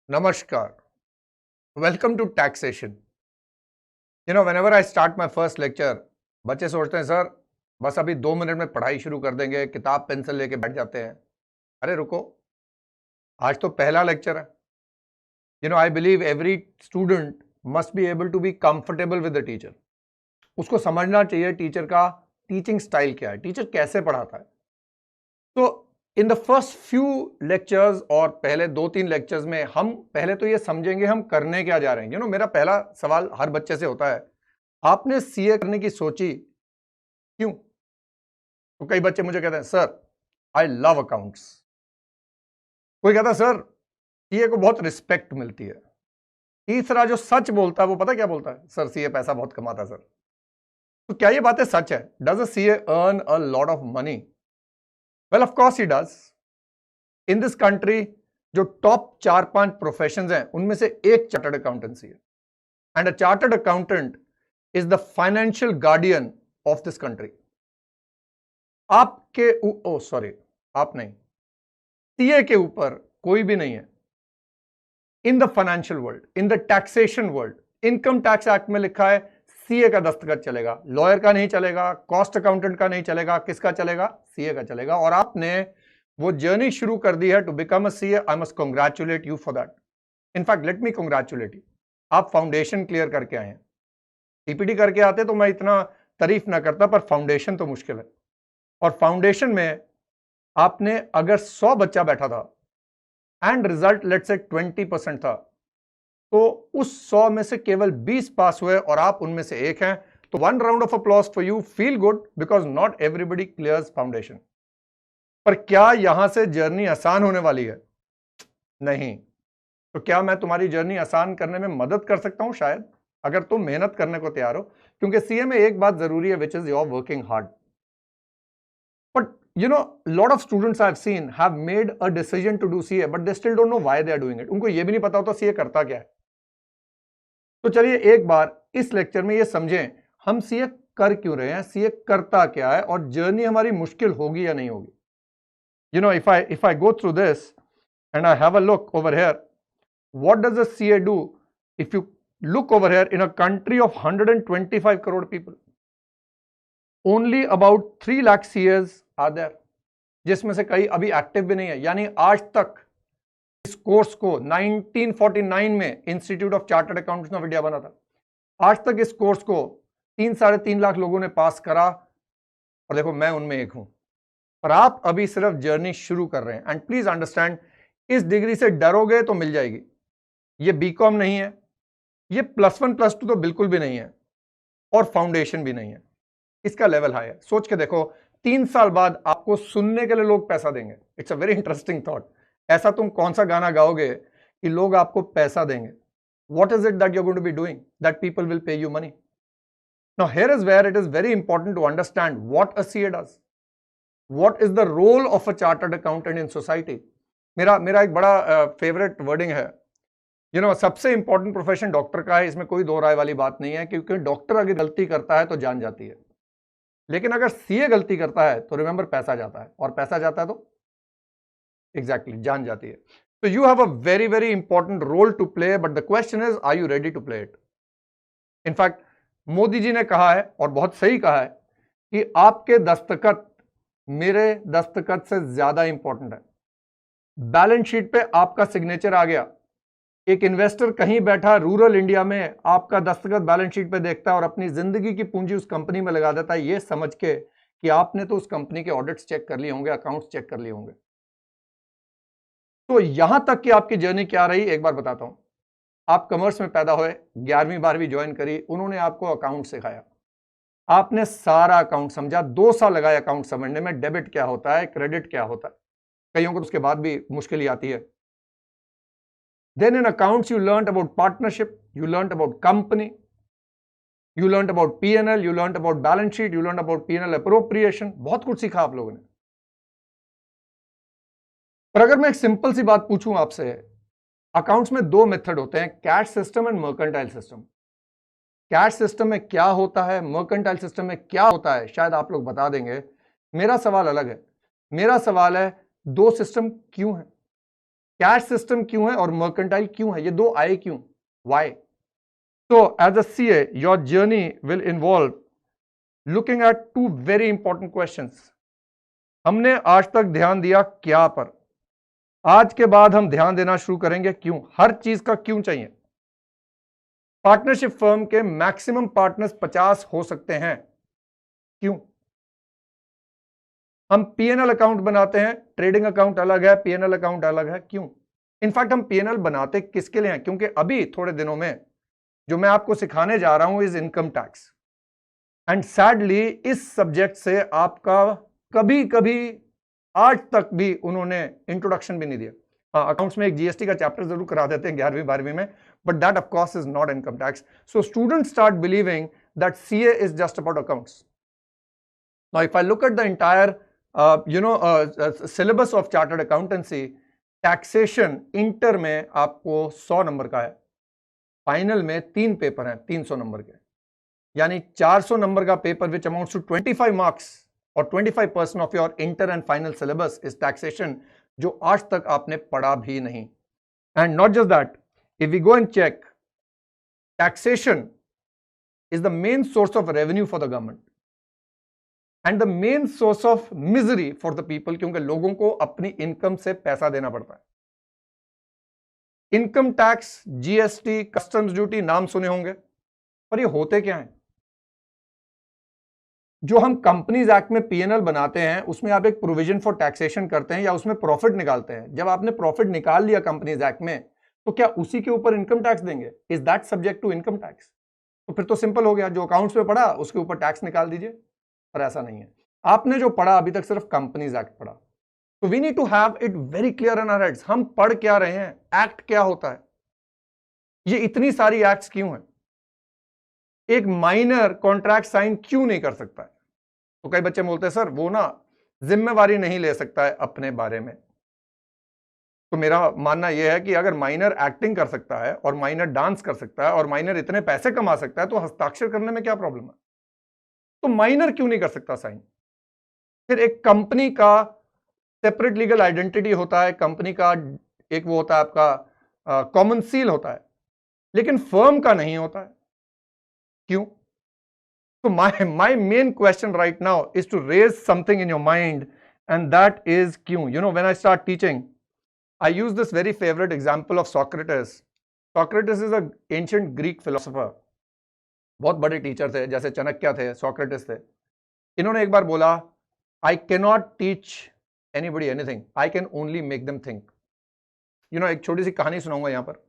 Namaskar. Welcome to taxation. Whenever I start my first lecture, बच्चे सोचते हैं sir बस अभी 2 मिनट में पढ़ाई शुरू कर देंगे, किताब पेंसिल लेके बैठ जाते हैं। अरे रुको, आज तो पहला लेक्चर है। I believe every student must be able to be comfortable with the teacher. उसको समझना चाहिए टीचर का टीचिंग स्टाइल क्या है, टीचर कैसे पढ़ाता है। तो in the first few lectures और पहले 2-3 लेक्चर्स में हम पहले तो ये समझेंगे हम करने क्या जा रहे हैं। मेरा पहला सवाल हर बच्चे से होता है, आपने सीए करने की सोची क्यों? तो कई बच्चे मुझे कहते हैं सर आई लव अकाउंट्स। कोई कहता है सर सीए को बहुत रिस्पेक्ट मिलती है। तीसरा जो सच बोलता है वो पता क्या बोलता है, सर सीए पैसा बहुत कमाता है सर। तो क्या ये बातें सच है? Does a CA earn a lot of money? Well, of course he does. In this country, जो टॉप 4-5 प्रोफेशंस हैं उनमें से एक चार्टर्ड अकाउंटेंसी है, and a chartered accountant is the financial guardian of this country. आपके आप नहीं, CA के ऊपर कोई भी नहीं है in the financial world, in the taxation world. Income tax act में लिखा है सीए का दस्तखत चलेगा, लॉयर का नहीं चलेगा, कॉस्ट अकाउंटेंट का नहीं चलेगा, किसका चलेगा? सीए का चलेगा। और आपने वो जर्नी शुरू कर दी है to become a CA. I must congratulate you for that. In fact let me congratulate you, आप फाउंडेशन क्लियर करके आए हैं। टीपीटी करके आते तो मैं इतना तारीफ ना करता, पर फाउंडेशन तो मुश्किल है। और फाउंडेशन में आपने अगर 100 बच्चा बैठा था एंड रिजल्ट लेट से 20% था, तो उस 100 में से केवल 20 पास हुए और आप उनमें से एक हैं। तो 1 round of applause for you, feel good, because not everybody clears foundation. पर क्या यहां से जर्नी आसान होने वाली है? नहीं। तो क्या मैं तुम्हारी जर्नी आसान करने में मदद कर सकता हूं? शायद, अगर तुम मेहनत करने को तैयार हो। क्योंकि सीए में एक बात जरूरी है, which is your working hard. But lot of students I have seen have made a decision to do CA, but they still don't know why they are doing it. उनको ये भी नहीं पता होता सीए करता क्या है। तो चलिए एक बार इस लेक्चर में ये समझें हम सीए कर क्यों रहे हैं, सीए करता क्या है, और जर्नी हमारी मुश्किल होगी या नहीं होगी। if I go through this and I have a look over here, what does a CA do? If you look over here, in a country of 125 crore people, only about 3 lakh CAs are there, जिसमें से कई अभी active भी नहीं है। यानी आज तक इस कोर्स को 1949 में institute of chartered accountants of India बना था। आज तक इस कोर्स को 3-3.5 लाख लोगों ने पास करा, और देखो मैं उनमें एक हूं। पर आप अभी सिर्फ जर्नी शुरू कर रहे हैं। एंड प्लीज अंडरस्टैंड, इस डिग्री से डरोगे तो मिल जाएगी। ये बीकॉम नहीं है, ये +1 +2 तो बिल्कुल भी नहीं है, और फाउंडेशन भी नहीं है। इसका लेवल हाई है। सोच के देखो, 3 साल बाद आपको सुनने के लिए लोग पैसा देंगे। It's a very interesting thought. ऐसा तुम कौन सा गाना गाओगे कि लोग आपको पैसा देंगे? What is it that you're going to be doing that people will pay you money? Now, here is where it is very important to understand what a CA does. What is the role of a chartered accountant in society? मेरा एक बड़ा favourite wording है। सबसे important profession doctor का है, इसमें कोई दो राय वाली बात नहीं है, क्योंकि डॉक्टर अगर गलती करता है तो जान जाती है। लेकिन अगर सीए गलती करता है तो रिमेंबर पैसा जाता है, और पैसा जाता है तो एग्जैक्टली जान जाती है। So you have a very, very important role to play, but the question is, are you ready to play it? In fact, Modi ji ने कहा है, और बहुत सही कहा है, कि आपके दस्तखत मेरे दस्तखत से ज्यादा इंपॉर्टेंट है। बैलेंस शीट पे आपका सिग्नेचर आ गया, एक इन्वेस्टर कहीं बैठा रूरल इंडिया में आपका दस्तखत बैलेंस शीट पे देखता है और अपनी जिंदगी की पूंजी उस कंपनी में लगा देता है, ये समझ के कि आपने तो उस कंपनी के ऑडिट्स चेक कर लिए होंगे, अकाउंट्स चेक कर लिए होंगे। तो यहां तक कि आपकी जर्नी क्या रही, एक बार बताता हूं। आप कॉमर्स में पैदा हुए, 11वीं 12वीं ज्वाइन करी, उन्होंने आपको अकाउंट सिखाया, आपने सारा अकाउंट समझा, 2 साल लगाए अकाउंट समझने में, डेबिट क्या होता है, क्रेडिट क्या होता है। कईयों को उसके बाद भी मुश्किल ही आती है। Then in accounts you learn about partnership, you learn about company, you learn about PNL, you learn about balance sheet, you learn about PNL appropriation. बहुत कुछ सीखा आप लोगों ने। पर अगर मैं एक सिंपल सी बात पूछूं आपसे, अकाउंट्स में 2 मेथड होते हैं, cash system and mercantile system. Cash system में क्या होता है, मर्केंटाइल सिस्टम में क्या होता है, शायद आप लोग बता देंगे। मेरा सवाल अलग है। मेरा सवाल है, 2 सिस्टम क्यों है? कैश सिस्टम क्यों है और मर्केंटाइल क्यों है, ये दो आए क्यों, Y? So as a CA, your journey will involve looking at two very important questions. हमने आज तक ध्यान दिया क्या पर, आज के बाद हम ध्यान देना शुरू करेंगे क्यों। हर चीज का क्यों चाहिए। पार्टनरशिप फर्म के मैक्सिमम पार्टनर्स 50 हो सकते हैं, क्यों? हम पीएनएल अकाउंट बनाते हैं, ट्रेडिंग अकाउंट अलग है, पीएनएल अकाउंट अलग है, क्यों? इनफैक्ट हम पीएनएल बनाते किसके लिए हैं? क्योंकि अभी थोड़े दिनों में जो मैं आपको सिखाने जा रहा हूं is income tax, and sadly इस सब्जेक्ट से आपका कभी कभी आज तक भी उन्होंने इंट्रोडक्शन भी नहीं दिया। हाँ, अकाउंट्स में एक जीएसटी का चैप्टर जरूर करा देते हैं 11वीं 12वीं में, but that of course is not income tax. So students start believing that CA is just about accounts. Now if I look at the entire syllabus of chartered accountancy, taxation inter में आपको 100 number का है, final में 3 paper हैं 300 number के, यानी 400 number का paper which amounts to 25 marks और 25% of your inter and final syllabus is taxation, जो आज तक आपने पढ़ा भी नहीं। And not just that, if we go and check, taxation is the main source of revenue for the government and the main source of misery for the people, क्योंकि लोगों को अपनी इनकम से पैसा देना पड़ता है। Income tax, GST, customs duty नाम सुने होंगे, पर ये होते क्या हैं? जो हम कंपनीज एक्ट में पीएनएल बनाते हैं उसमें आप एक प्रोविजन फॉर टैक्सेशन करते हैं या उसमें प्रॉफिट निकालते हैं। जब आपने प्रॉफिट निकाल लिया कंपनीज एक्ट में, तो क्या उसी के ऊपर इनकम टैक्स देंगे? Is that subject to income tax? तो फिर तो सिंपल हो गया, जो अकाउंट्स में पढ़ा उसके ऊपर टैक्स निकाल दीजिए। पर ऐसा नहीं है, आपने जो पढ़ा अभी तक सिर्फ कंपनीज एक्ट पढ़ा। तो we need to have it very clear in our heads, हम पढ़ क्या रहे हैं, एक्ट क्या होता है, ये इतनी सारी एक्ट्स क्यों है, एक माइनर कॉन्ट्रैक्ट साइन क्यों नहीं कर सकता है? तो कई बच्चे बोलते हैं सर वो ना जिम्मेवारी नहीं ले सकता है अपने बारे में। तो मेरा मानना यह है कि अगर माइनर एक्टिंग कर सकता है और माइनर डांस कर सकता है और माइनर इतने पैसे कमा सकता है, तो हस्ताक्षर करने में क्या प्रॉब्लम है? तो माइनर क्यों नहीं कर सकता साइन? फिर एक कंपनी का सेपरेट लीगल आइडेंटिटी होता है, कंपनी का एक वो होता है आपका कॉमन सील होता है, लेकिन फर्म का नहीं होता है, क्यों? So my main question right now is to raise something in your mind, and that is क्यों? You know, when I start teaching, I use this very favorite example of Socrates. Socrates is an ancient Greek philosopher. बहुत बड़े teacher थे, जैसे चाणक्य थे, Socrates थे। इन्होंने एक बार बोला, I cannot teach anybody anything. I can only make them think. You know, एक छोटी सी कहानी सुनाऊंगा यहाँ पर।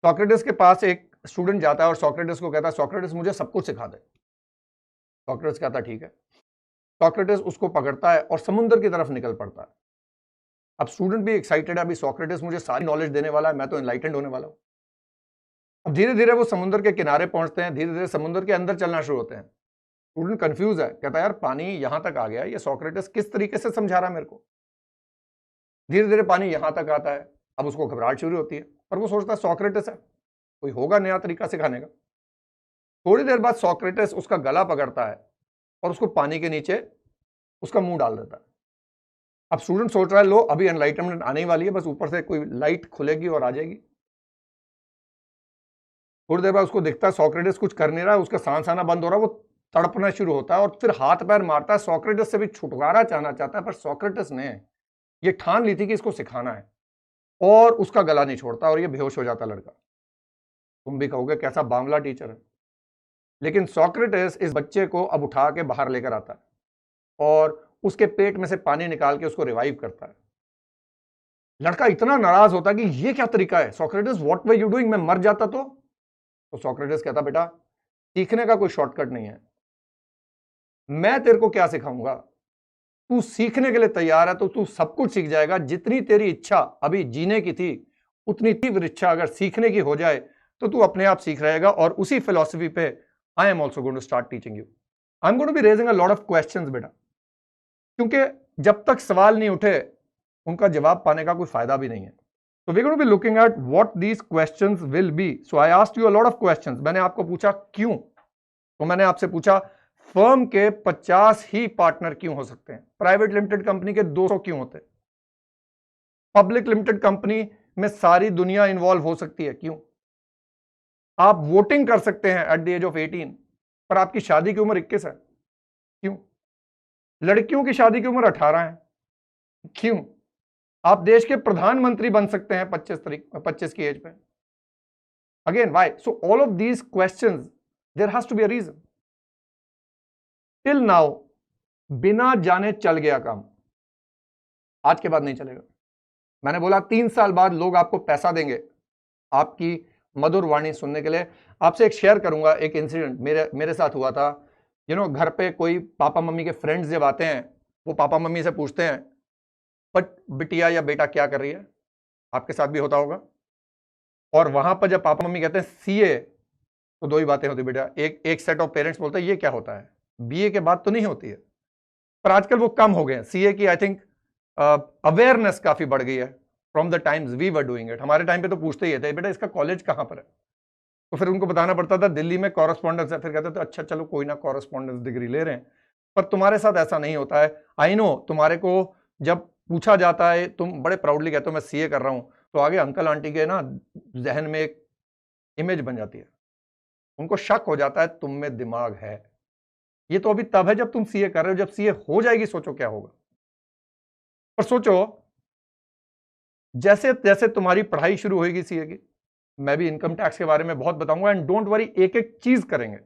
सोक्रेटिस के पास एक स्टूडेंट जाता है और सोक्रेटिस को कहता है, सोक्रेटिस मुझे सब कुछ सिखा दे। सोक्रेटिस कहता ठीक है। सोक्रेटिस उसको पकड़ता है और समुद्र की तरफ निकल पड़ता है। अब स्टूडेंट भी एक्साइटेड है, अभी सोक्रेटिस मुझे सारी नॉलेज देने वाला है, मैं तो एनलाइटेंड होने वाला हूं। अब धीरे धीरे वो समुद्र के किनारे पहुंचते हैं, धीरे धीरे समुद्र के अंदर चलना शुरू होते हैं। स्टूडेंट कंफ्यूज है, कहता है यार पानी यहां तक आ गया, ये सोक्रेटिस किस तरीके से समझा रहा है मेरे को। धीरे धीरे पानी यहां तक आता है, अब उसको घबराहट शुरू होती है, पर वो सोचता है सोक्रेटिस है, कोई होगा नया तरीका सिखाने का। थोड़ी देर बाद सोक्रेटिस उसका गला पकड़ता है और उसको पानी के नीचे उसका मुंह डाल देता है। अब स्टूडेंट सोच रहा है लो अभी एनलाइटमेंट आने ही वाली है, बस ऊपर से कोई लाइट खुलेगी और आ जाएगी। थोड़ी देर बाद उसको दिखता है सोक्रेटिस कुछ कर नहीं रहा है, उसका सांस आना बंद हो रहा है, वो तड़पना शुरू होता है और फिर हाथ पैर मारता है, सोक्रेटिस से भी छुटकारा चाहना चाहता है, पर सोक्रेटिस ने ये ठान ली थी कि इसको सिखाना है, और उसका गला नहीं छोड़ता और ये बेहोश हो जाता लड़का। तुम भी कहोगे कैसा बावला टीचर है, लेकिन सोक्रेटिस इस बच्चे को अब उठा के बाहर लेकर आता है और उसके पेट में से पानी निकाल के उसको रिवाइव करता है। लड़का इतना नाराज होता है कि ये क्या तरीका है, Socrates what were you doing, मैं मर जाता तो सोक्रेटिस कहता बेटा सीखने का कोई शॉर्टकट नहीं है, मैं तेरे को क्या सिखाऊंगा, तू सीखने के लिए तैयार है तो तू सब कुछ सीख जाएगा। जितनी तेरी इच्छा अभी जीने की थी उतनी तीव्र इच्छा अगर सीखने की हो जाए तो तू अपने आप सीख रहेगा। और उसी फिलॉसफी पे I am also going to start teaching you. I am going to be raising a lot of questions बेटा, क्योंकि जब तक सवाल नहीं उठे उनका जवाब पाने का कोई फायदा भी नहीं है। So we're going to be looking at what these questions will be. So I asked you a lot of questions. मैंने आपको पूछा क्यों, तो मैंने आपसे पूछा फर्म के 50 ही पार्टनर क्यों हो सकते हैं, प्राइवेट लिमिटेड कंपनी के 200 क्यों होते हैं, पब्लिक लिमिटेड कंपनी में सारी दुनिया इन्वॉल्व हो सकती है, क्यों? आप वोटिंग कर सकते हैं एट द एज ऑफ 18, पर आपकी शादी की उम्र 21 है, क्यों? लड़कियों की शादी की उम्र 18 है, क्यों? आप देश के प्रधानमंत्री बन सकते हैं 25 की एज पे। Again why? So all of these questions, there has to be a reason. Till now बिना जाने चल गया काम, आज के बाद नहीं चलेगा। मैंने बोला 3 साल बाद लोग आपको पैसा देंगे आपकी मधुर वाणी सुनने के लिए। आपसे एक शेयर करूंगा, एक इंसिडेंट मेरे साथ हुआ था। घर पे कोई पापा मम्मी के फ्रेंड्स जब आते हैं, वो पापा मम्मी से पूछते हैं, बट बिटिया या बेटा क्या कर रही है? आपके साथ भी होता होगा। और वहां पर जब पापा मम्मी कहते हैं सीए, तो दो ही बातें होती बेटा। एक सेट ऑफ पेरेंट्स बोलते हैं ये क्या होता है, बीए के बाद तो नहीं होती है। पर आजकल वो कम हो गए हैं सीए की। आई थिंक अवेयरनेस काफी बढ़ गई है from the times we were doing it. हमारे टाइम पे तो पूछते ही थे बेटा इसका कॉलेज कहां पर है, तो फिर उनको बताना पड़ता था दिल्ली में कॉरेस्पॉन्डेंस है। फिर कहते थे अच्छा चलो कोई ना, कॉरेस्पॉन्डेंस डिग्री ले रहे हैं। पर तुम्हारे साथ ऐसा नहीं होता है। आई नो तुम्हारे को जब पूछा जाता है, तुम बड़े प्राउडली कहते हो मैं सीए कर रहा हूं, तो आगे अंकल आंटी के ना जहन में एक इमेज बन जाती है, उनको शक हो जाता है तुम में दिमाग है। ये तो अभी तब है जब तुम सीए कर रहे हो, जब सीए हो जाएगी सोचो क्या होगा। पर सोचो जैसे जैसे तुम्हारी पढ़ाई शुरू होगी सीए की, मैं भी इनकम टैक्स के बारे में बहुत बताऊंगा, एंड डोंट वरी, एक एक चीज करेंगे।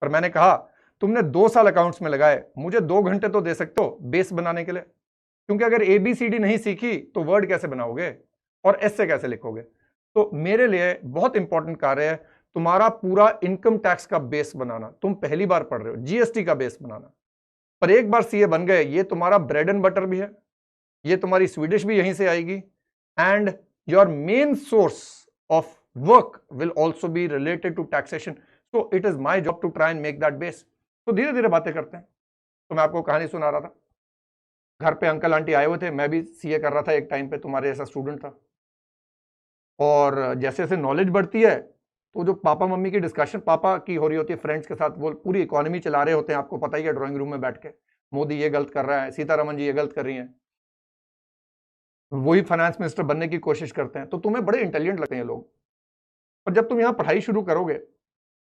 पर मैंने कहा तुमने 2 साल अकाउंट्स में लगाए, मुझे 2 घंटे तो दे सकते हो बेस बनाने के लिए, क्योंकि अगर एबीसीडी नहीं सीखी तो वर्ड कैसे बनाओगे और एसे कैसे लिखोगे। तो मेरे लिए बहुत इंपॉर्टेंट कार्य है तुम्हारा पूरा इनकम टैक्स का बेस बनाना। तुम पहली बार पढ़ रहे हो, जीएसटी का बेस बनाना। पर एक बार सीए बन गए, ये तुम्हारा ब्रेड एंड बटर भी है, ये तुम्हारी स्वीडिश भी यहीं से आएगी, and your main source of work will also be related to taxation. So it is my job to try and make that base. तो धीरे धीरे बातें करते हैं। तो मैं आपको कहानी सुना रहा था, घर पे अंकल आंटी आए हुए थे, मैं भी सीए कर रहा था एक टाइम पे, तुम्हारे जैसा स्टूडेंट था। और जैसे जैसे नॉलेज बढ़ती है, तो जो पापा मम्मी की डिस्कशन पापा की हो रही होती है फ्रेंड्स के साथ, वो पूरी इकोनॉमी चला रहे होते हैं, आपको पता ही है, ड्राइंग रूम में बैठ के मोदी ये गलत कर रहा है, सीतारमन जी ये गलत कर रही हैं, वही फाइनेंस मिनिस्टर बनने की कोशिश करते हैं। तो तुम्हें बड़े इंटेलिजेंट लगते हैं लोग, पर जब तुम यहां पढ़ाई शुरू करोगे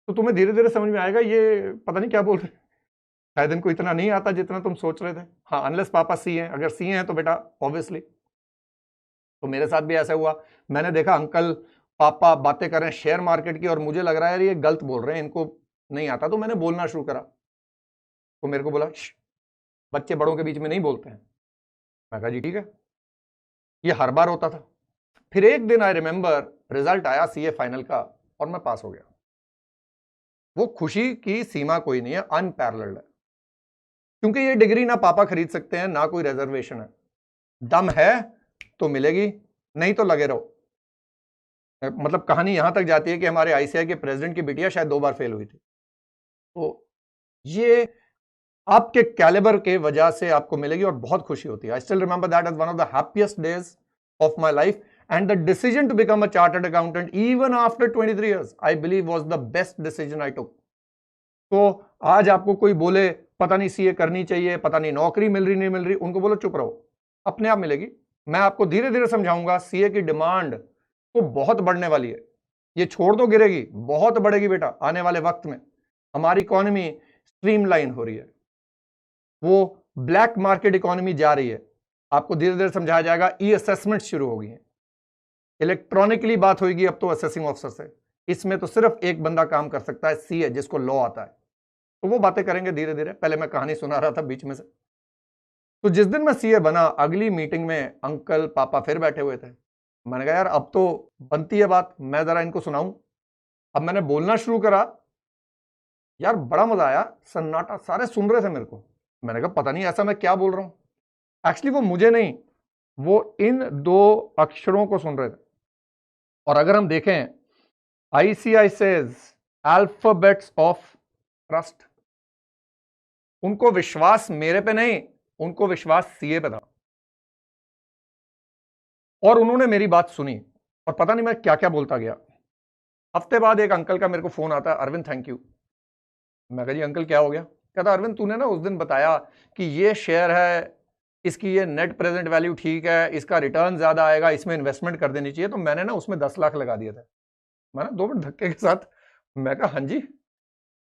तो तुम्हें धीरे धीरे समझ में आएगा ये पता नहीं क्या बोल रहे, शायद इनको इतना नहीं आता जितना तुम सोच रहे थे। हाँ, अनलेस पापा सी हैं, अगर सी हैं तो बेटा ऑब्वियसली। तो मेरे साथ भी ऐसा हुआ, मैंने देखा अंकल पापा बातें कर रहे हैं शेयर मार्केट की, और मुझे लग रहा है ये गलत बोल रहे हैं, इनको नहीं आता। तो मैंने बोलना शुरू करा, तो मेरे को बोला बच्चे बड़ों के बीच में नहीं बोलते हैं। मैं कहा जी ठीक है। ये हर बार होता था। फिर एक दिन आई रिमेंबर रिजल्ट आया सीए फाइनल का, और मैं पास हो गया। वो खुशी की सीमा कोई नहीं है, अनपैरेलल्ड है, क्योंकि ये डिग्री ना पापा खरीद सकते हैं, ना कोई रिजर्वेशन है। दम है तो मिलेगी, नहीं तो लगे रहो। मतलब कहानी यहां तक जाती है कि हमारे आईसीआई के प्रेसिडेंट की बिटिया शायद 2 बार फेल हुई थी। तो ये आपके कैलिबर के वजह से आपको मिलेगी, और बहुत खुशी होती है। I still remember that as one of the happiest days of my life, and the decision to become a chartered accountant even after 23 years I believe was the best decision I took. तो आज आपको कोई बोले पता नहीं CA करनी चाहिए, पता नहीं नौकरी मिल रही नहीं मिल रही, उनको बोलो चुप रहो, अपने आप मिलेगी। मैं आपको धीरे धीरे समझाऊंगा सीए की डिमांड तो बहुत बढ़ने वाली है, ये छोड़ दो गिरेगी, बहुत बढ़ेगी बेटा आने वाले वक्त में। हमारी इकोनॉमी स्ट्रीमलाइन हो रही है, वो ब्लैक मार्केट इकोनॉमी जा रही है, आपको धीरे धीरे समझाया जाएगा। ई असेसमेंट शुरू हो गई है, इलेक्ट्रॉनिकली बात होगी अब तो असेसिंग ऑफिसर से। इसमें तो सिर्फ एक बंदा काम कर सकता है, सीए, जिसको लॉ आता है। तो वो बातें करेंगे धीरे धीरे। पहले मैं कहानी सुना रहा था बीच में से। तो जिस दिन मैं सीए बना, अगली मीटिंग में अंकल पापा फिर बैठे हुए थे। मैंने कहा यार अब तो बनती है बात, मैं जरा इनको सुनाऊं। अब मैंने बोलना शुरू करा, यार बड़ा मजा आया, सन्नाटा, सारे सुन रहे थे मेरे को। मैंने कहा पता नहीं ऐसा मैं क्या बोल रहा हूं। एक्चुअली वो मुझे नहीं, वो इन 2 अक्षरों को सुन रहे थे। और अगर हम देखें, ICI says alphabets of trust, उनको विश्वास मेरे पे नहीं, उनको विश्वास सीए पे था। और उन्होंने मेरी बात सुनी, और पता नहीं मैं क्या क्या बोलता गया। हफ्ते बाद एक अंकल का मेरे को फोन आता है, अरविंद थैंक यू। मैं कहा जी अंकल क्या हो गया? कहता अरविंद तूने ना उस दिन बताया कि ये शेयर है इसकी ये नेट प्रेजेंट वैल्यू ठीक है, इसका रिटर्न ज्यादा आएगा, इसमें इन्वेस्टमेंट कर देनी चाहिए। तो मैंने ना उसमें 10 लाख लगा दिए थे। मैंने 2 मिनट धक्के के साथ मैं कहा हाँ जी,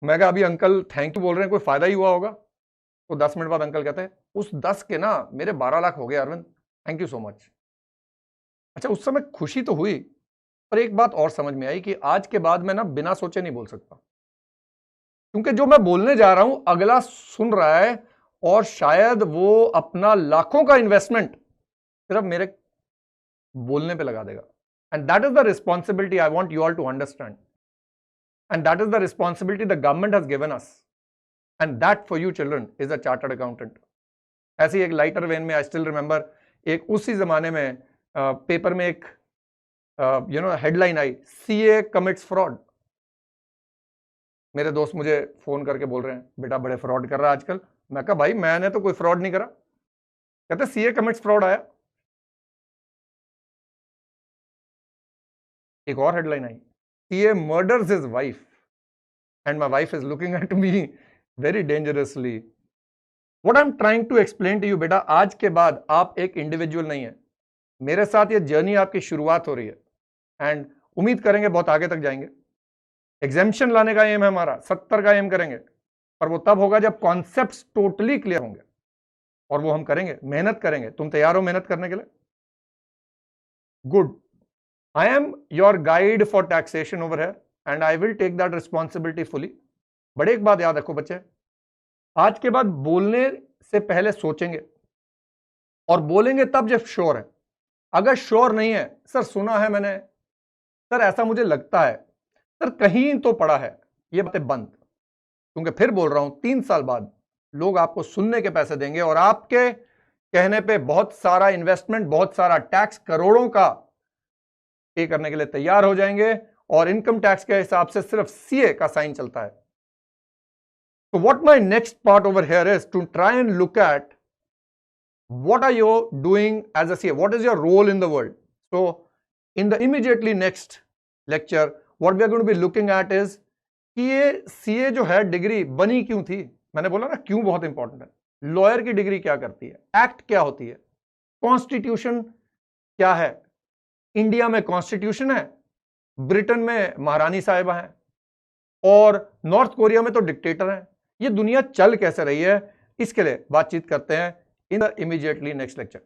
मैं कहा अभी अंकल थैंक यू बोल रहे हैं, कोई फायदा ही हुआ होगा? तो 10 मिनट बाद अंकल कहते हैं उस 10 के ना मेरे 12 लाख हो गए Arvind, thank you so much. अच्छा, उस समय खुशी तो हुई, पर एक बात और समझ में आई कि आज के बाद मैं ना बिना सोचे नहीं बोल सकता, क्योंकि जो मैं बोलने जा रहा हूं अगला सुन रहा है और शायद वो अपना लाखों का इन्वेस्टमेंट सिर्फ मेरे बोलने पे लगा देगा। And that is the responsibility I want you all to understand, and that is the responsibility the government has given us, and that for you children is a chartered accountant. ऐसी एक lighter when में आई still remember, एक उसी जमाने में paper में एक headline आई, सीए कमिट्स फ्रॉड। मेरे दोस्त मुझे फोन करके बोल रहे हैं बेटा बड़े फ्रॉड कर रहा है आजकल। मैं कहा भाई मैंने तो कोई फ्रॉड नहीं करा। कहते सीए कमिट्स फ्रॉड आया। एक और हेडलाइन आई, CA murders his wife and my wife is looking at me very dangerously. What I am trying to explain to you, बेटा आज के बाद आप एक इंडिविजुअल नहीं है, मेरे साथ ये जर्नी आपकी शुरुआत हो रही है, एंड उम्मीद करेंगे बहुत आगे तक जाएंगे। एग्जामिशन लाने का एम है हमारा, 70 का एम करेंगे, पर वो तब होगा जब कॉन्सेप्ट्स टोटली क्लियर होंगे, और वो हम करेंगे, मेहनत करेंगे। तुम तैयार हो मेहनत करने के लिए? Good. I am your guide for taxation over here and I will take that responsibility fully. But एक बात याद रखो बच्चे, आज के बाद बोलने से पहले सोचेंगे, और बोलेंगे तब जब श्योर है। अगर श्योर नहीं है, सर सुना है मैंने, सर ऐसा मुझे लगता है, सर कहीं तो पड़ा है, ये बातें बंद। क्योंकि फिर बोल रहा हूं 3 साल बाद लोग आपको सुनने के पैसे देंगे और आपके कहने पे बहुत सारा इन्वेस्टमेंट, बहुत सारा टैक्स, करोड़ों का पे करने के लिए तैयार हो जाएंगे, और इनकम टैक्स के हिसाब से सिर्फ सीए का साइन चलता है। तो what my next part over here is to try and look at what are you doing as a CA, what is your role in the world. So in the immediately next lecture what we are going to be looking at is कि ये CA जो है degree बनी क्यों थी। मैंने बोला ना क्यों बहुत इंपॉर्टेंट है। लॉयर की डिग्री क्या करती है, एक्ट क्या होती है, कॉन्स्टिट्यूशन क्या है, इंडिया में कॉन्स्टिट्यूशन है, ब्रिटेन में महारानी साहिबा है, और नॉर्थ कोरिया में तो डिक्टेटर है। ये दुनिया चल कैसे रही है, इसके लिए बातचीत करते हैं in the immediately next lecture.